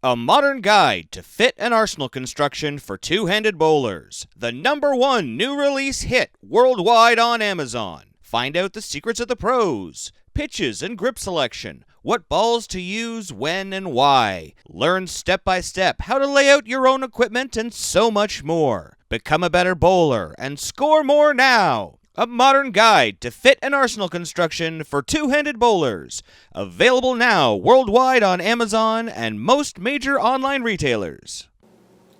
A modern guide to fit and arsenal construction for two-handed bowlers. The #1 new release hit worldwide on Amazon. Find out the secrets of the pros, pitches and grip selection, what balls to use, when and why. Learn step by step how to lay out your own equipment and so much more. Become a better bowler and score more now. A modern guide to fit and arsenal construction for two-handed bowlers. Available now worldwide on Amazon and most major online retailers.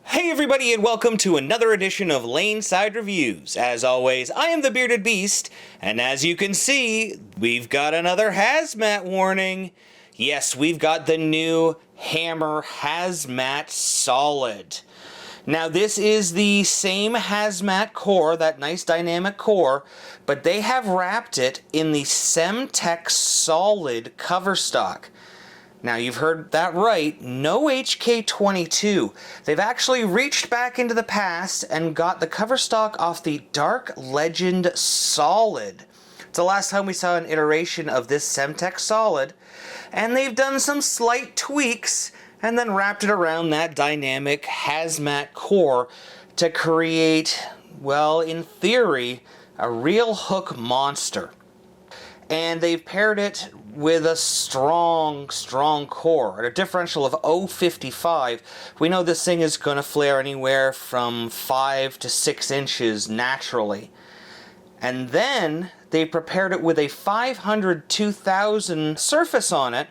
Hey everybody, and welcome to another edition of Laneside Reviews. As always, I am the Bearded Beast, and as you can see, we've got another HAZMAT warning. Yes, we've got the new Hammer HAZMAT Solid. Now this is the same HAZMAT core, that nice dynamic core, but they have wrapped it in the Semtex Solid cover stock. Now you've heard that right, no HK22. They've actually reached back into the past and got the cover stock off the Dark Legend Solid. It's the last time we saw an iteration of this Semtex Solid, and they've done some slight tweaks and then wrapped it around that dynamic HAZMAT core to create, well, in theory, a real hook monster. And they've paired it with a strong core, at a differential of 0.55. We know this thing is going to flare anywhere from 5 to 6 inches naturally. And then they prepared it with a 500-2000 surface on it,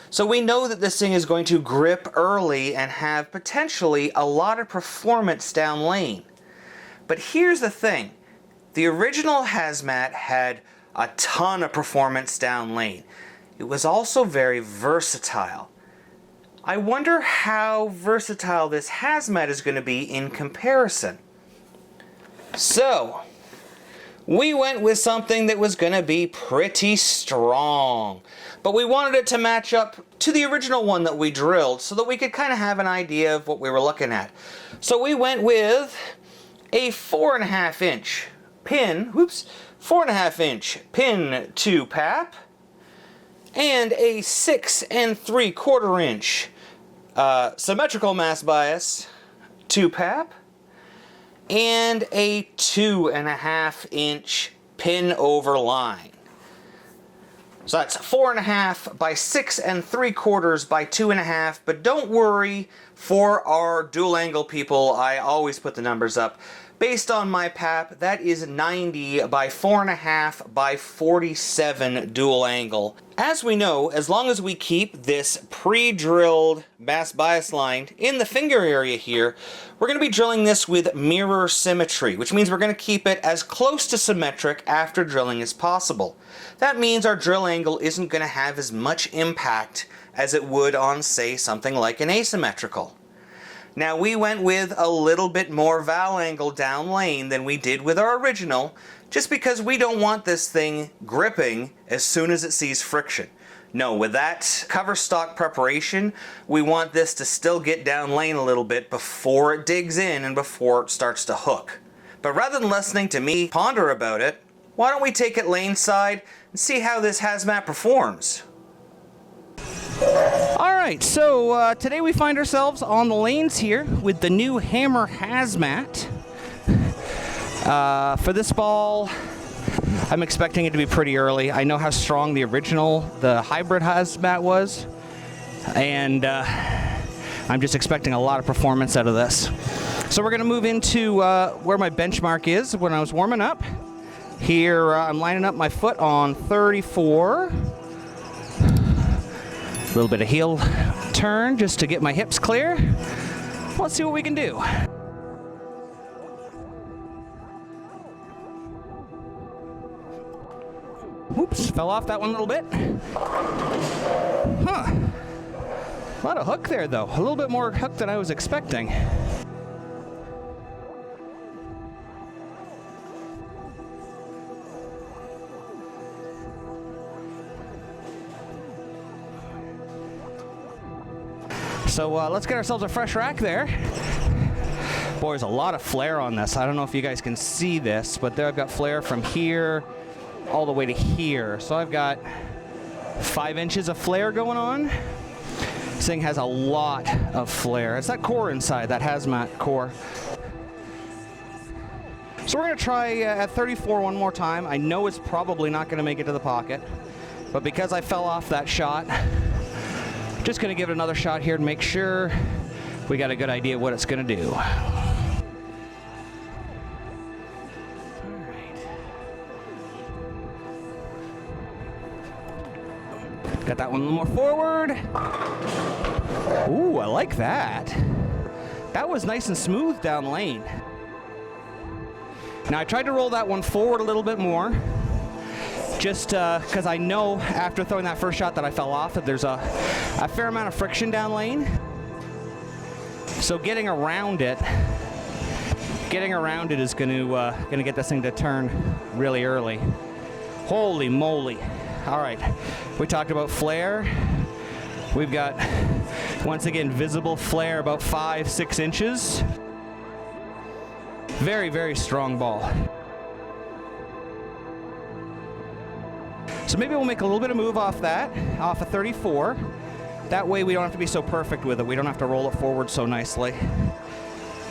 so we know that this thing is going to grip early and have potentially a lot of performance down lane. But here's the thing. The original HAZMAT had a ton of performance down lane. It was also very versatile. I wonder how versatile this HAZMAT is going to be in comparison. So, we went with something that was going to be pretty strong. But we wanted it to match up to the original one that we drilled so that we could kind of have an idea of what we were looking at. So we went with a 4.5 inch pin, 4.5 inch pin 2 pap, and a 6 3/4 inch symmetrical mass bias 2 pap, and a 2.5 inch pin over line. So that's 4.5 by 6 3/4 by 2.5, but don't worry, for our dual angle people, I always put the numbers up. Based on my pap, that is 90 by 4.5 by 47 dual angle. As we know, as long as we keep this pre-drilled mass bias line in the finger area here, we're going to be drilling this with mirror symmetry, which means we're going to keep it as close to symmetric after drilling as possible. That means our drill angle isn't going to have as much impact as it would on, say, something like an asymmetrical. Now we went with a little bit more val angle down lane than we did with our original, just because we don't want this thing gripping as soon as it sees friction. No, with that cover stock preparation, we want this to still get down lane a little bit before it digs in and before it starts to hook. But rather than listening to me ponder about it, why don't we take it lane side and see how this HAZMAT performs? Alright, so today we find ourselves on the lanes here with the new Hammer HAZMAT. For this ball, I'm expecting it to be pretty early. I know how strong the hybrid HAZMAT was, and I'm just expecting a lot of performance out of this. So we're going to move into where my benchmark is when I was warming up. Here I'm lining up my foot on 34. A little bit of heel turn just to get my hips clear. Let's see what we can do. Oops, fell off that one a little bit. Huh. A lot of hook there, though. A little bit more hook than I was expecting. So let's get ourselves a fresh rack there. Boy, there's a lot of flare on this. I don't know if you guys can see this, but there I've got flare from here all the way to here. So I've got 5 inches of flare going on. This thing has a lot of flare. It's that core inside, that HAZMAT core. So we're going to try at 34 one more time. I know it's probably not going to make it to the pocket, but because I fell off that shot, just going to give it another shot here to make sure we got a good idea what it's going to do. Got that one a little more forward. Ooh, I like that. That was nice and smooth down lane. Now I tried to roll that one forward a little bit more, just because I know after throwing that first shot that I fell off that there's a fair amount of friction down lane. So getting around it is going to get this thing to turn really early. Holy moly! All right, we talked about flare. We've got once again visible flare about 5-6 inches. Very, very strong ball. So maybe we'll make a little bit of move off that, off of 34. That way we don't have to be so perfect with it. We don't have to roll it forward so nicely.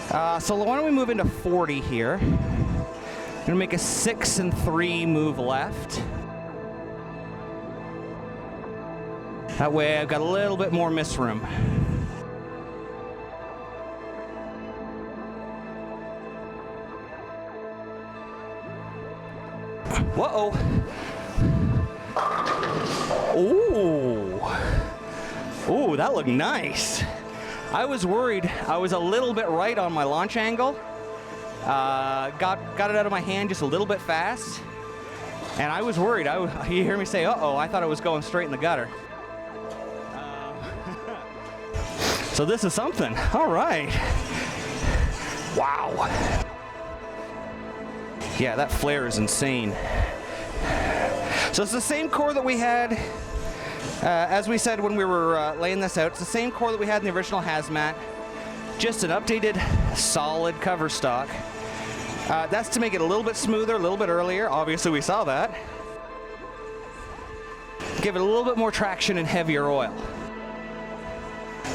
So why don't we move into 40 here. I'm gonna make a 6 and 3 move left. That way I've got a little bit more miss room. Whoa! Ooh! Ooh, that looked nice. I was worried. I was a little bit right on my launch angle. Got it out of my hand just a little bit fast, and I was worried. You hear me say, "Uh-oh!" I thought it was going straight in the gutter. So this is something. All right. Wow. Yeah, that flare is insane. So it's the same core that we had, as we said when we were laying this out. It's the same core that we had in the original HAZMAT, just an updated solid cover stock. That's to make it a little bit smoother, a little bit earlier. Obviously we saw that. Give it a little bit more traction and heavier oil.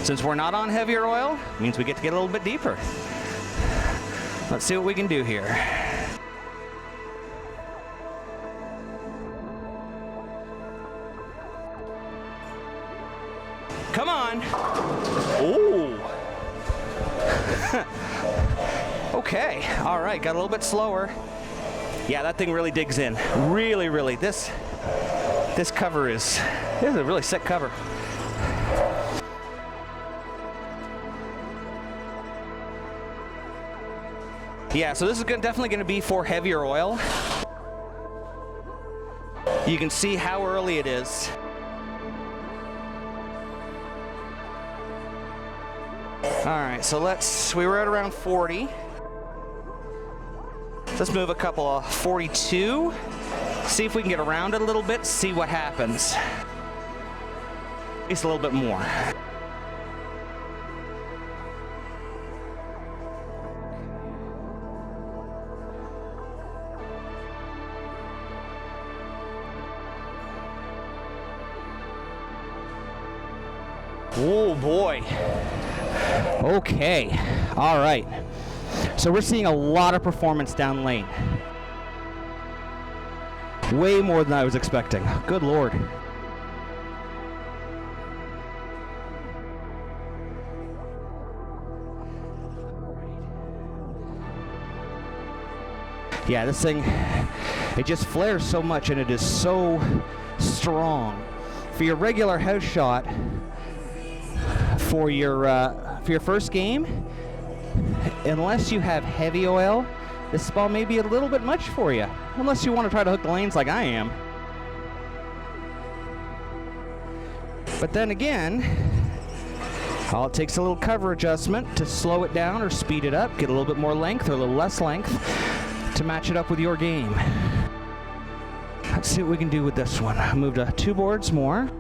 Since we're not on heavier oil, it means we get to get a little bit deeper. Let's see what we can do here. Come on. Ooh. Okay. All right. Got a little bit slower. Yeah, that thing really digs in. Really, really. This cover is a really sick cover. Yeah, so this is definitely going to be for heavier oil. You can see how early it is. All right, so we were at around 40. Let's move a couple of 42. See if we can get around it a little bit, see what happens. It's a little bit more. Oh boy. Okay. All right. So we're seeing a lot of performance down lane. Way more than I was expecting. Good Lord. Yeah, this thing, it just flares so much and it is so strong. For your regular house shot, for your first game, unless you have heavy oil, this ball may be a little bit much for you, unless you want to try to hook the lanes like I am. But then again, all it takes a little cover adjustment to slow it down or speed it up, get a little bit more length or a little less length to match it up with your game. Let's see what we can do with this one. I moved 2 boards more.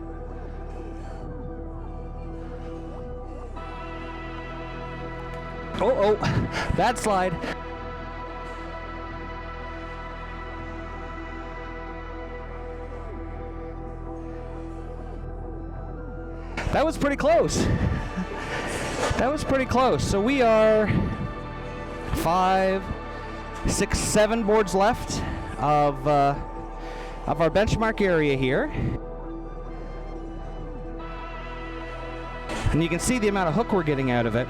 Oh, bad slide. That was pretty close. That was pretty close. So we are 5, 6, 7 boards left of our benchmark area here. And you can see the amount of hook we're getting out of it.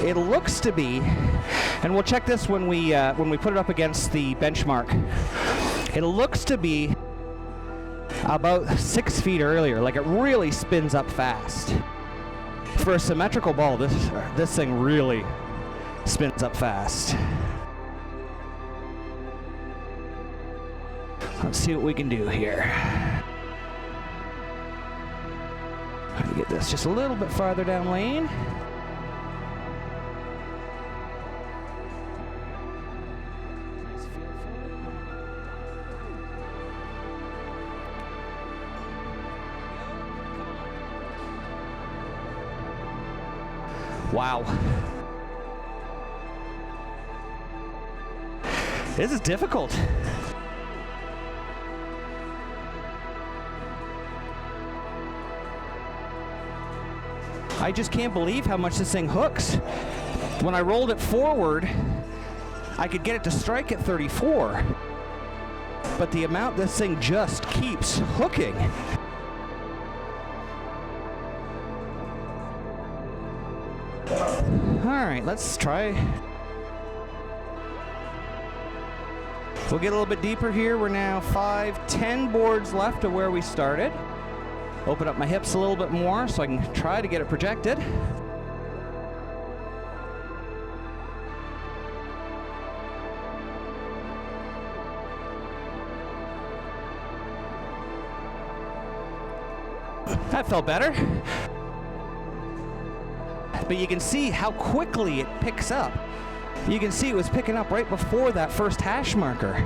It looks to be, and we'll check this when we put it up against the benchmark. It looks to be about 6 feet earlier. Like, it really spins up fast. For a symmetrical ball, this thing really spins up fast. Let's see what we can do here. Try to get this just a little bit farther down lane. Wow. This is difficult. I just can't believe how much this thing hooks. When I rolled it forward, I could get it to strike at 34. But the amount this thing just keeps hooking. All right, let's try. We'll get a little bit deeper here. We're now 5, 10 boards left of where we started. Open up my hips a little bit more so I can try to get it projected. That felt better. But you can see how quickly it picks up. You can see it was picking up right before that first hash marker.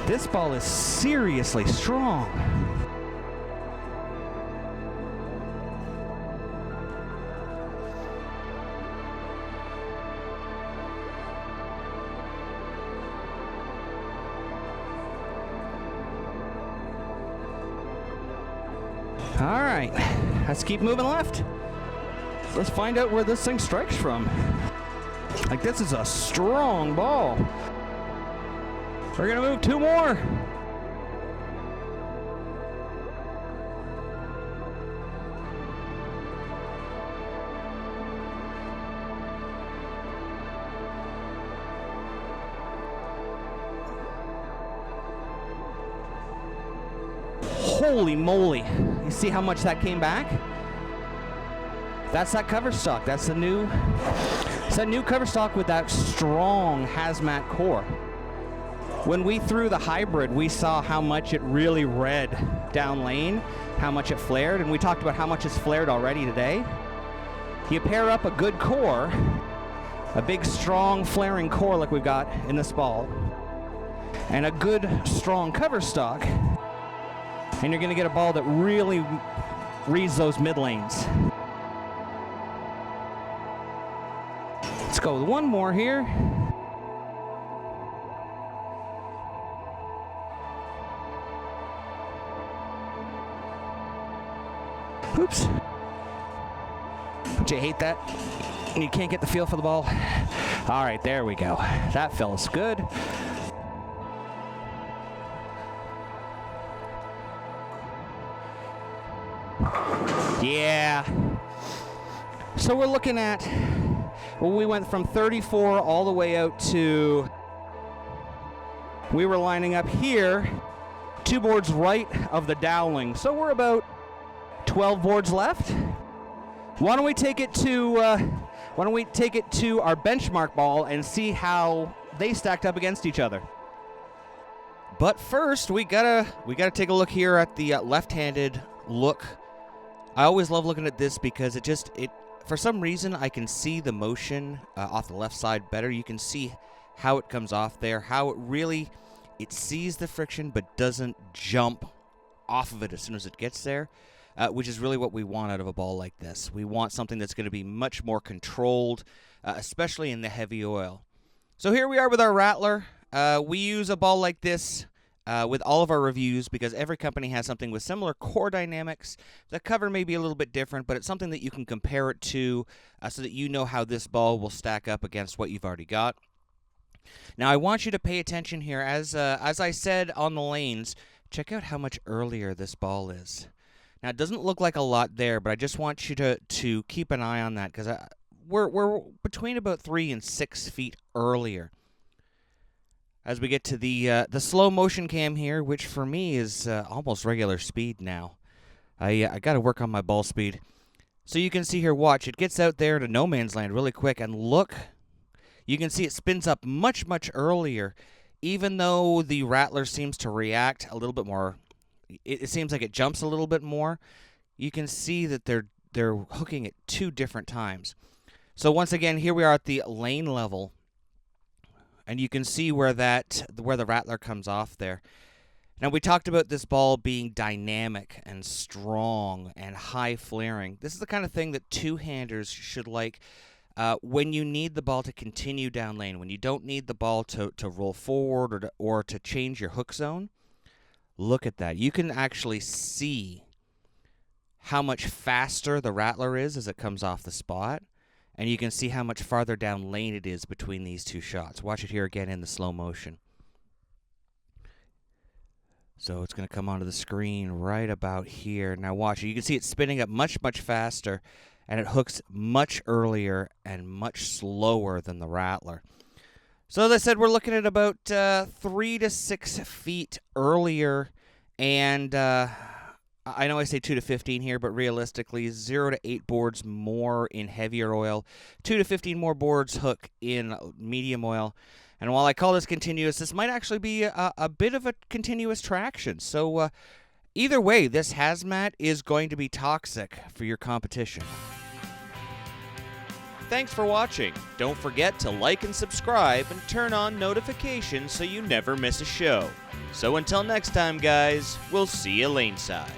This ball is seriously strong. All right, let's keep moving left. Let's find out where this thing strikes from. Like, this is a strong ball. We're gonna move 2 more. Holy moly. You see how much that came back? That's that cover stock. That's the new cover stock with that strong HAZMAT core. When we threw the hybrid, we saw how much it really read down lane, how much it flared, and we talked about how much it's flared already today. You pair up a good core, a big strong flaring core like we've got in this ball, and a good strong cover stock, and you're gonna get a ball that really reads those mid lanes. Let's go with one more here. Oops. Don't you hate that? You can't get the feel for the ball. All right, there we go. That feels good. Yeah. So we're looking at, well, we went from 34 all the way out to, we were lining up here, 2 boards right of the dowling. So we're about 12 boards left. Why don't we take it to our benchmark ball and see how they stacked up against each other. But first, we gotta take a look here at the left-handed look. I always love looking at this because it for some reason I can see the motion off the left side better. You can see how it comes off there, how it sees the friction but doesn't jump off of it as soon as it gets there, which is really what we want out of a ball like this. We want something that's going to be much more controlled, especially in the heavy oil. So here we are with our rattler. We use a ball like this with all of our reviews, because every company has something with similar core dynamics. The cover may be a little bit different, but it's something that you can compare it to so that you know how this ball will stack up against what you've already got. Now, I want you to pay attention here. As I said on the lanes, check out how much earlier this ball is. Now, it doesn't look like a lot there, but I just want you to keep an eye on that, because we're between about 3 and 6 feet earlier. As we get to the slow motion cam here, which for me is almost regular speed now. I got to work on my ball speed. So you can see here, watch, it gets out there to no man's land really quick, and look, you can see it spins up much, much earlier, even though the Rattler seems to react a little bit more. It seems like it jumps a little bit more. You can see that they're hooking at 2 different times. So once again, here we are at the lane level, and you can see where the Rattler comes off there. Now, we talked about this ball being dynamic and strong and high flaring. This is the kind of thing that two-handers should like when you need the ball to continue down lane, when you don't need the ball to roll forward or to change your hook zone. Look at that. You can actually see how much faster the Rattler is as it comes off the spot, and you can see how much farther down lane it is between these 2 shots. Watch it here again in the slow motion. So it's going to come onto the screen right about here. Now watch it. You can see it spinning up much, much faster, and it hooks much earlier and much slower than the Rattler. So as I said, we're looking at about 3 to 6 feet earlier, and I know I say 2 to 15 here, but realistically 0 to 8 boards more in heavier oil, 2 to 15 more boards hook in medium oil. And while I call this continuous, this might actually be a bit of a continuous traction. So either way, this HAZMAT is going to be toxic for your competition. Thanks for watching. Don't forget to like and subscribe and turn on notifications so you never miss a show. So until next time, guys, we'll see you laneside.